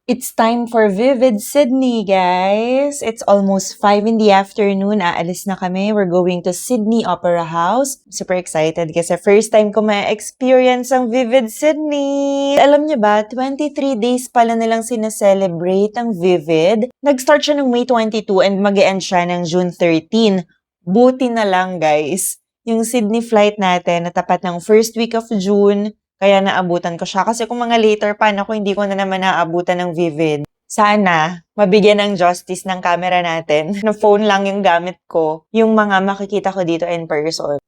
It's time for Vivid Sydney, guys. It's almost 5 in the afternoon. Aalis na kami. We're going to Sydney Opera House. Super excited kasi first time ko ma-experience ang Vivid Sydney. Alam niyo ba, 23 days pala nilang sineselebrate ang Vivid. Nag-start siya ng May 22 and mag-e-end siya ng June 13. Buti na lang, guys. Yung Sydney flight natin natapat ng first week of June. Kaya naabutan ko siya. Kasi kung mga later pa, ako hindi ko na naman naabutan ng Vivid. Sana, mabigyan ng justice ng camera natin. Na phone lang yung gamit ko. Yung mga makikita ko dito in person.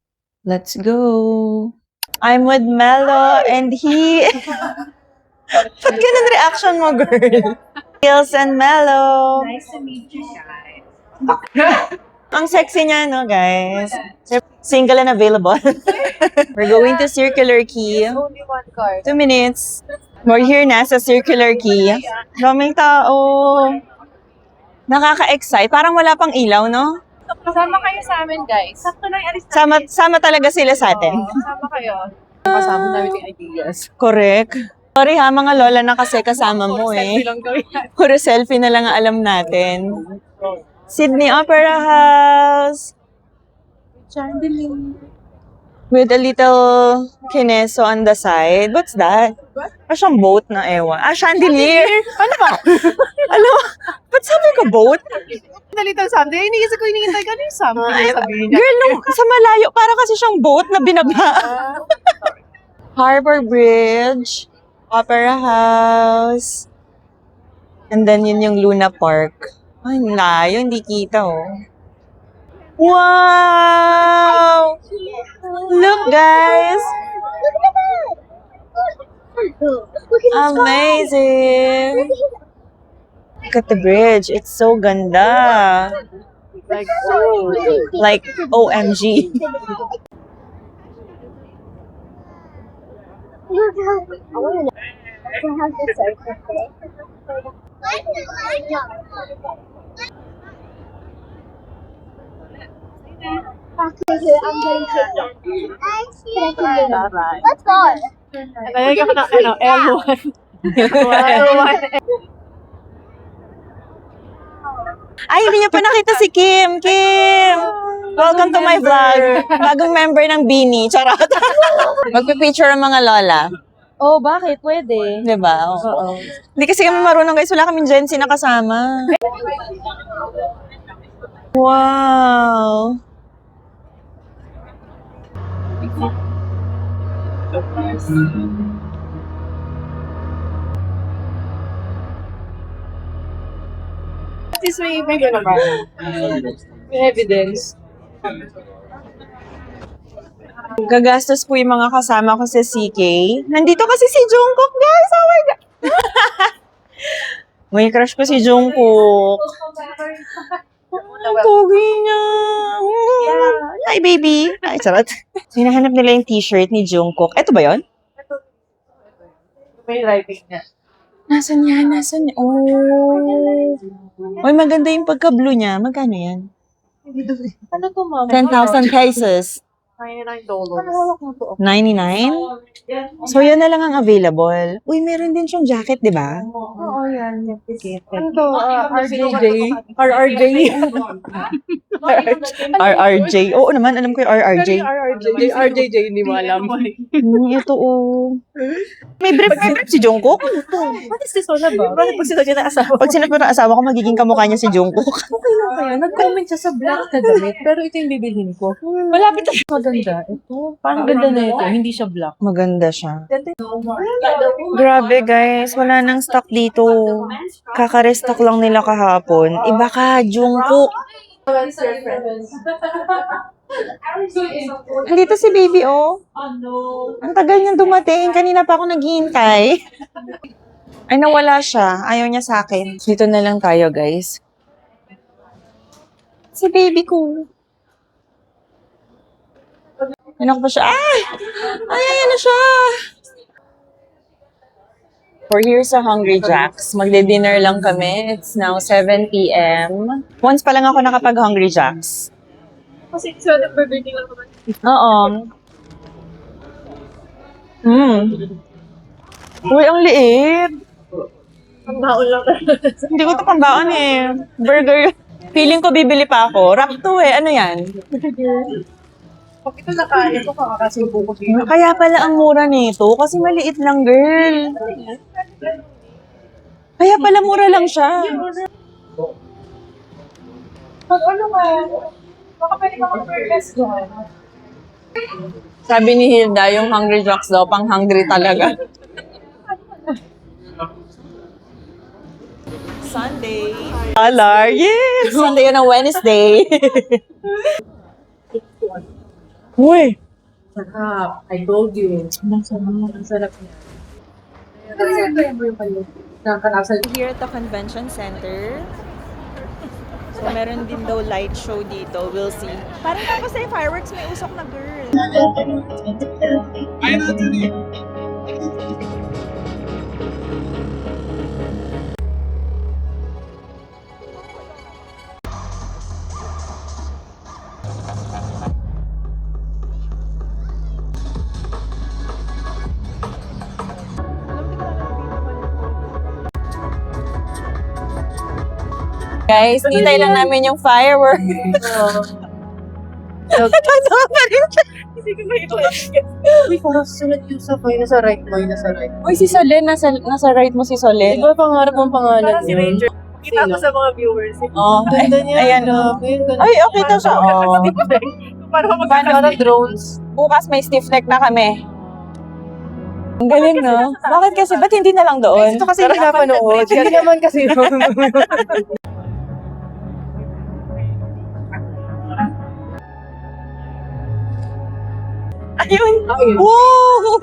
Let's go! I'm with Mello and he... Ba't ganun reaction mo, girl? Hills and Mello! Nice to meet you guys. Ang sexy niya, no, guys? Single and available. We're going to Circular Quay. Only one card. 2 minutes. We're here na sa Circular Quay. Daming tao. Nakaka-excite. Parang wala pang ilaw, no? Sama kayo sa amin, guys. Sakto lang alis Sama talaga sila sa atin. Sama kayo. Kasama namin yung ideas. Correct. Sorry ha, mga lola na kasi kasama mo eh. Lang gawin. Puro selfie na lang ang alam natin. Sydney Opera House. Chandelier. With a little kineso on the side. What's that? Siyang boat na ewan. Chandelier! Ano ba? Alam mo, ba't sabi ko boat? Little something. Hinihintay ko yung something. Sabihin niya. Girl, nung sa malayo, para kasi siyang boat na binaba. Harbor Bridge, Opera House, and then yun yung Luna Park. Ay, layo, hindi kita oh. Wow! Look, guys! Amazing! Look at the bridge. It's so ganda. Like OMG. Let's go. Nalagyan ko ng L1. Ay, hindi niyo pa nakita si Kim. Kim! Welcome to my vlog. Bagong member ng Bini. Charot. Magpipicture ang mga lola. Oh, bakit? Pwede. Diba? Oo. Hindi kasi kami marunong guys. Wala kaming Gen Z na kasama. Wow! At least may gano'n ba? May evidence. Gagastos po yung mga kasama ko sa CK. Nandito kasi si Jungkook, guys! Oh my God! May crush ko si Jungkook. Ang pogi niya. Hi, baby. Ay, sarot. Hinahanap nila yung t-shirt ni Jungkook. Ito ba yon? May writing niya. Nasaan yan? Nasaan yan? Oh. Uy, maganda yung pagka-blue niya. Magkano yan? Ano to, ma'am? 10,000 pesos. $99. 99? So, yan na lang ang available. Uy, meron din siyang jacket, di ba? Oo, yan. Ano to? RJJ? RRJ? RRJ. Oo naman, alam ko yung RRJ. RJJ, hindi mo alam. Ito, oh. May brief si Jungkook? What is this all about? Bakit pag sinabi na asawa? Pag sinabi ng asawa ko, magiging kamukha niya si Jungkook. Okay lang kaya. Nag-comment siya sa black na damit, pero ito yung bibilhin ko. Malapit na maganda. Ito, parang ganda na ito. Hindi siya black. Maganda siya. Grabe guys, wala nang stock dito. Kaka-restock lang nila kahapon. Iba ka, Jungkook. Dito si baby, oh. Ang tagal niyang dumating. Kanina pa ako naghihintay. Ay, nawala siya. Ayaw niya sa akin. Dito na lang tayo, guys. Si baby ko. Ano ko pa siya? Ay! Ay, ayan na siya! We're here sa Hungry Jack's. Magde-dinner lang kami. It's now 7 p.m. Once pa lang ako nakapag-Hungry Jack's. Kasi ito yung birthday lang naman. Oo. Uy, ang liit. Pambaon lang. Hindi ko ito pambaon eh. Burger. Feeling ko bibili pa ako. Wrap to eh. Ano yan? Pag ito nakain ko, kakakasubo ko dito. Kaya pala ang mura nito. Kasi maliit lang, girl. Kaya pala mura lang siya. Pag ano ka, baka pwede ka mag-burlesque dyan. Sabi ni Hilda, yung Hungry Jocks daw, pang hungry talaga. Sunday. Alar, yes! Sunday yun ang Wednesday. Uy! Sarap. I told you. Ang sarap niya. Ito yung palo. Nakakarasal. Here at the convention center. So, meron din daw light show dito. We'll see. Parang tapos na yung fireworks, may usok na girl. Guys, hintay lang namin yung fireworks. Totoo pa rin siya. Hindi ko ma-ito. Uy, parang susunod yung sa ko. Nasa right mo, nasa right. Uy, si Solen, nasa right mo si Solen. Di ba pangarap mong pangalan Si Ranger. Kita ko sa mga viewers. Oh, Ganda niya. ayan. Grabe, ganda. Ay, okay to siya. Oh. Paano ko Parang drones. Bukas may stiff neck na kami. Ang galing, no? Bakit kasi? Ba't hindi na lang doon? Ito kasi hindi napanood. Hindi naman kasi yun. Ayun. Ayun. Wow!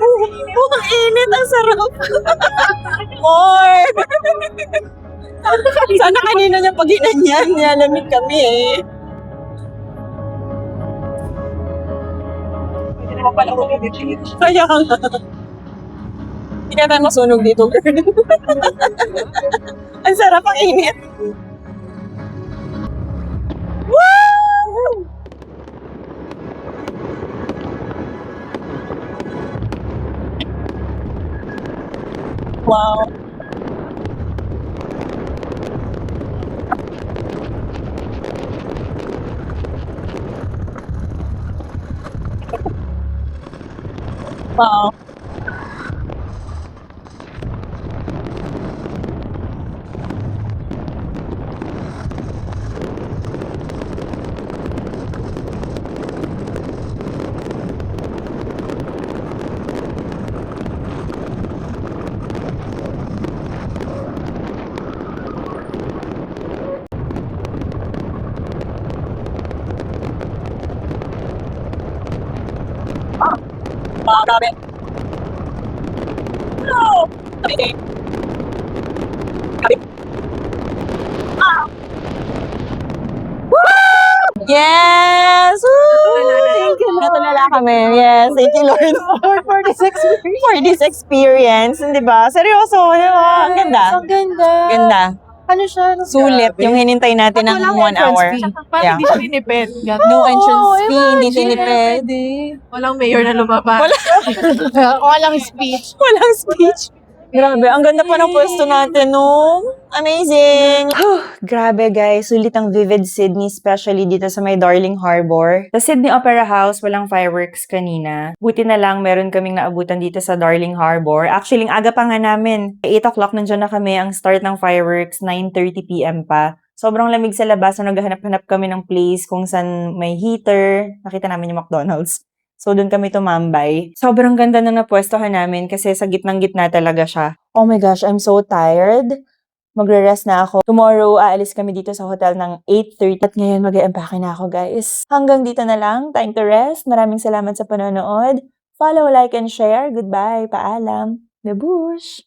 Ang init. Ang sarap. More! Sana kanina niya pag ginanyan, nilalamig kami eh. Hindi naman pala ako bibigyan. Kaya nga. Hindi ka tayo masunog dito, girl. Ang sarap, ang init. Wow! Wow. Wow. Wow, grabe. No! Okay. Grabe. Ah! Woo! Yes! Woo! Thank you, Lord. Natulala kami. Yes, thank you, Lord. For this experience. For this experience, di ba? Seryoso, di ba? Ang ganda. Ang ganda. Ganda. Ano siya? Sulit yung hinintay natin ng 1 hour. Parang Yeah. hindi siya tinipid. No entrance fee, hindi imagine, tinipid. pwede. Walang mayor na lumabas. Walang speech. Walang speech. Grabe, ang ganda pa ng pwesto natin, no? Amazing! Grabe guys, sulit ang Vivid Sydney, especially dito sa may Darling Harbour. Sa Sydney Opera House, walang fireworks kanina. Buti na lang, meron kaming naabutan dito sa Darling Harbour. Actually, ang aga pa nga namin. 8 o'clock nandiyan na kami, ang start ng fireworks, 9:30 p.m. pa. Sobrang lamig sa labas, so naghahanap-hanap kami ng place kung saan may heater. Nakita namin yung McDonald's. So, doon kami tumambay. Sobrang ganda na napwestohan namin kasi sa gitnang-gitna talaga siya. Oh my gosh, I'm so tired. Magre-rest na ako. Tomorrow, aalis kami dito sa hotel ng 8:30. At ngayon, mag-e-empake na ako, guys. Hanggang dito na lang. Time to rest. Maraming salamat sa panonood. Follow, like, and share. Goodbye. Paalam. Babush!